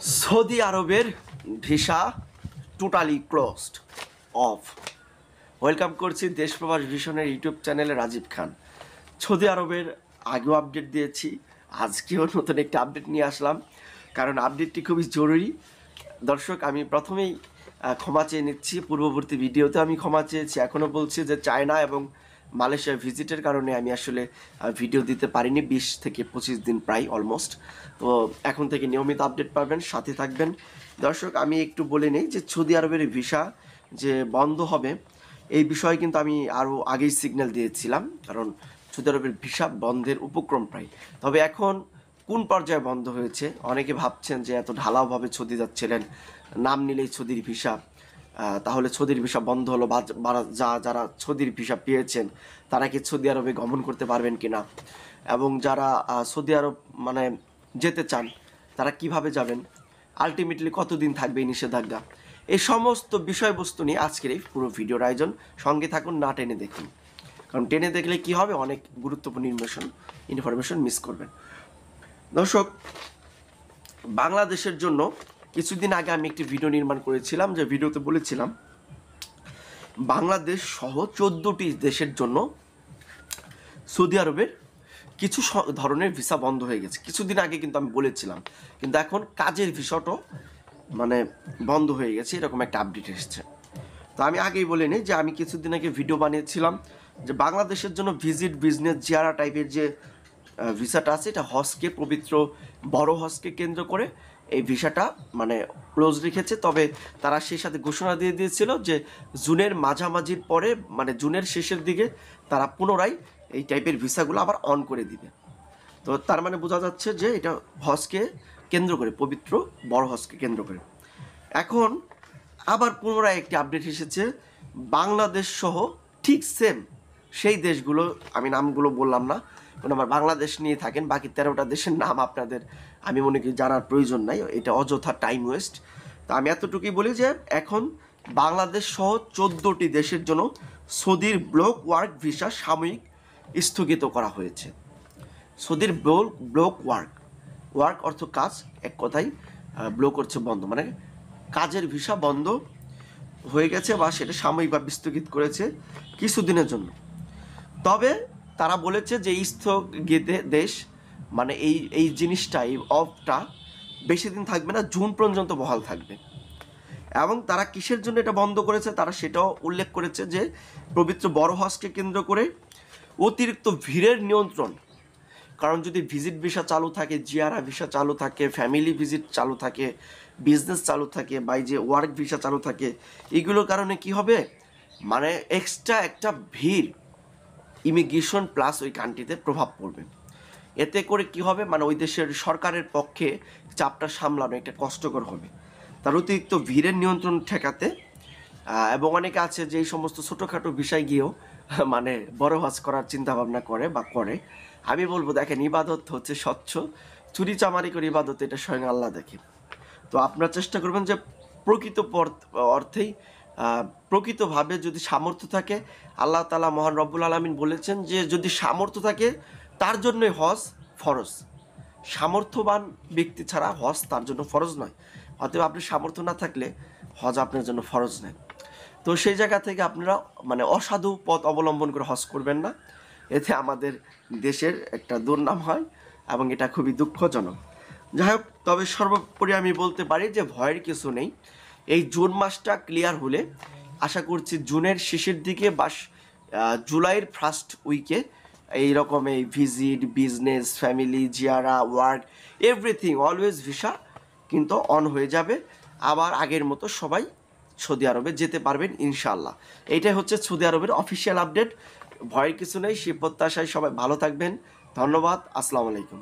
Saudi আরবের visa totally closed of. Welcome করছি দেশ প্রবাস ভিশনের ইউটিউব চ্যানেলে রাজীব খান। সৌদি আরবের আগেও আপডেট দিয়েছি, আজকেও নতুন একটা আপডেট নিয়ে আসলাম, কারণ আপডেটটি খুবই জরুরি। দর্শক, আমি প্রথমেই ক্ষমা চেয়ে নিচ্ছি। পূর্ববর্তী ভিডিওতে আমি ক্ষমা চেয়েছি, এখনও বলছি যে চায়না এবং মালয়েশিয়া ভিজিটের কারণে আমি আসলে ভিডিও দিতে পারিনি 20 থেকে 25 দিন প্রায় অলমোস্ট। তো এখন থেকে নিয়মিত আপডেট পাবেন, সাথে থাকবেন। দর্শক, আমি একটু বলে নেই যে সৌদি আরবের ভিসা যে বন্ধ হবে এই বিষয়ে কিন্তু আমি আরও আগেই সিগন্যাল দিয়েছিলাম, কারণ সৌদি আরবের ভিসা বন্ধের উপক্রম প্রায়। তবে এখন কোন পর্যায়ে বন্ধ হয়েছে, অনেকে ভাবছেন যে এত ঢালাওভাবে সৌদি যাচ্ছিলেন, নাম নিলেই সৌদির ভিসা, তাহলে সৌদির ভিসা বন্ধ হলো, বা যারা সৌদির ভিসা পেয়েছেন তারা কি সৌদি আরবে গমন করতে পারবেন কিনা, এবং যারা সৌদি আরব মানে যেতে চান তারা কিভাবে যাবেন, আলটিমেটলি কতদিন থাকবে এই নিষেধাজ্ঞা, এই সমস্ত বিষয়বস্তু নিয়ে আজকের এই পুরো ভিডিওর আয়োজন। সঙ্গে থাকুন, না টেনে দেখুন, কারণ টেনে দেখলে কি হবে, অনেক গুরুত্বপূর্ণ ইনফরমেশন মিস করবেন। দর্শক, বাংলাদেশের জন্য কিছুদিন আগে আমি একটি ভিডিও নির্মাণ করেছিলাম, যে ভিডিওতে বলেছিলাম বাংলাদেশ সহ 14টি দেশের জন্য সৌদি আরবের কিছু ধরনের ভিসা বন্ধ হয়ে গেছে। কিছুদিন আগে কিন্তু আমি বলেছিলাম, কিন্তু এখন কাজের ভিসাটাও মানে বন্ধ হয়ে গেছে, এরকম একটা আপডেট এসেছে। তো আমি আগেই বলে নিই যে আমি কিছুদিন আগে ভিডিও বানিয়েছিলাম যে বাংলাদেশের জন্য ভিজিট, বিজনেস, জিয়ারা টাইপের যে ভিসাটা আছে, এটা হজকে, পবিত্র বড় হজকে কেন্দ্র করে এই ভিসাটা মানে ক্লোজ রেখেছে। তবে তারা সেই সাথে ঘোষণা দিয়ে দিয়েছিল যে জুনের মাঝামাঝির পরে, মানে জুনের শেষের দিকে তারা পুনরায় এই টাইপের ভিসাগুলো আবার অন করে দিবে। তো তার মানে বোঝা যাচ্ছে যে এটা হজকে কেন্দ্র করে, পবিত্র বড় হজকে কেন্দ্র করে। এখন আবার পুনরায় একটি আপডেট এসেছে, বাংলাদেশ সহ ঠিক সেম সেই দেশগুলো, আমি নামগুলো বললাম না, কারণ আমার বাংলাদেশ নিয়ে থাকেন, বাকি 13টা দেশের নাম আপনাদের আমি মনে করি জানার প্রয়োজন নাই, এটা অযথা টাইম ওয়েস্ট। তো আমি এতটুকুই বলি যে এখন বাংলাদেশ সহ 14টি দেশের জন্য সৌদির ব্লক ওয়ার্ক ভিসা সাময়িক স্থগিত করা হয়েছে। সৌদির ব্লক ওয়ার্ক অর্থ কাজ, এক কথায় ব্লক করছে বন্ধ, মানে কাজের ভিসা বন্ধ হয়ে গেছে, বা সেটা সাময়িকভাবে স্থগিত করেছে কিছুদিনের জন্য। তবে তারা বলেছে যে স্থগিত দেশ মানে এই জিনিসটা, এই অফটা বেশি দিন থাকবে না, জুন পর্যন্ত বহাল থাকবে। এবং তারা কিসের জন্য এটা বন্ধ করেছে তারা সেটাও উল্লেখ করেছে, যে পবিত্র বড় হজকে কেন্দ্র করে অতিরিক্ত ভিড়ের নিয়ন্ত্রণ। কারণ যদি ভিজিট ভিসা চালু থাকে, জিয়ারা ভিসা চালু থাকে, ফ্যামিলি ভিজিট চালু থাকে, বিজনেস চালু থাকে, বা যে ওয়ার্ক ভিসা চালু থাকে, এগুলোর কারণে কি হবে, মানে এক্সট্রা একটা ভিড় ইমিগ্রেশন প্লাস ওই কান্ট্রিতে প্রভাব পড়বে। এতে করে কি হবে, মানে ওই দেশের সরকারের পক্ষে চাপটা সামলানো একটা কষ্টকর হবে। তার অতিরিক্ত ভিড়ের নিয়ন্ত্রণ ঠেকাতে, এবং অনেকে আছে যে এই সমস্ত ছোটোখাটো বিষয় গিয়েও মানে বড় হজ করার চিন্তাভাবনা করে বা করে। আমি বলবো, দেখেন, ইবাদত হচ্ছে স্বচ্ছ, চুরি চামারি করে ইবাদত এটা স্বয়ং আল্লাহ দেখে। তো আপনারা চেষ্টা করবেন যে প্রকৃত অর্থেই প্রকৃতভাবে যদি সামর্থ্য থাকে, আল্লাহ তাআলা মহান রব্বুল আলামিন বলেছেন যে যদি সামর্থ্য থাকে তার জন্যই হজ ফরজ, সামর্থ্যবান ব্যক্তি ছাড়া হজ তার জন্য ফরজ নয়। অতএব আপনি সামর্থ্য না থাকলে হজ আপনার জন্য ফরজ নয়। তো সেই জায়গা থেকে আপনারা মানে অসাধু পথ অবলম্বন করে হজ করবেন না, এতে আমাদের দেশের একটা দুর্নাম হয় এবং এটা খুবই দুঃখজনক। যাই হোক, তবে সর্বোপরি আমি বলতে পারি যে ভয়ের কিছু নেই। এই জুন মাসটা ক্লিয়ার হলে আশা করছি জুনের শেষের দিকে বা জুলাইয়ের ফার্স্ট উইকে এইরকম এই visit, business, family, Jiara, work, everything always visa কিন্তু অন হয়ে যাবে। আবার আগের মতো সবাই সৌদি আরবে যেতে পারবেন ইনশাআল্লাহ। এইটাই হচ্ছে সৌদি আরবের অফিসিয়াল আপডেট। ভয়ের কিছু নেই, সে প্রত্যাশায় সবাই ভালো থাকবেন। ধন্যবাদ, আসসালামু আলাইকুম।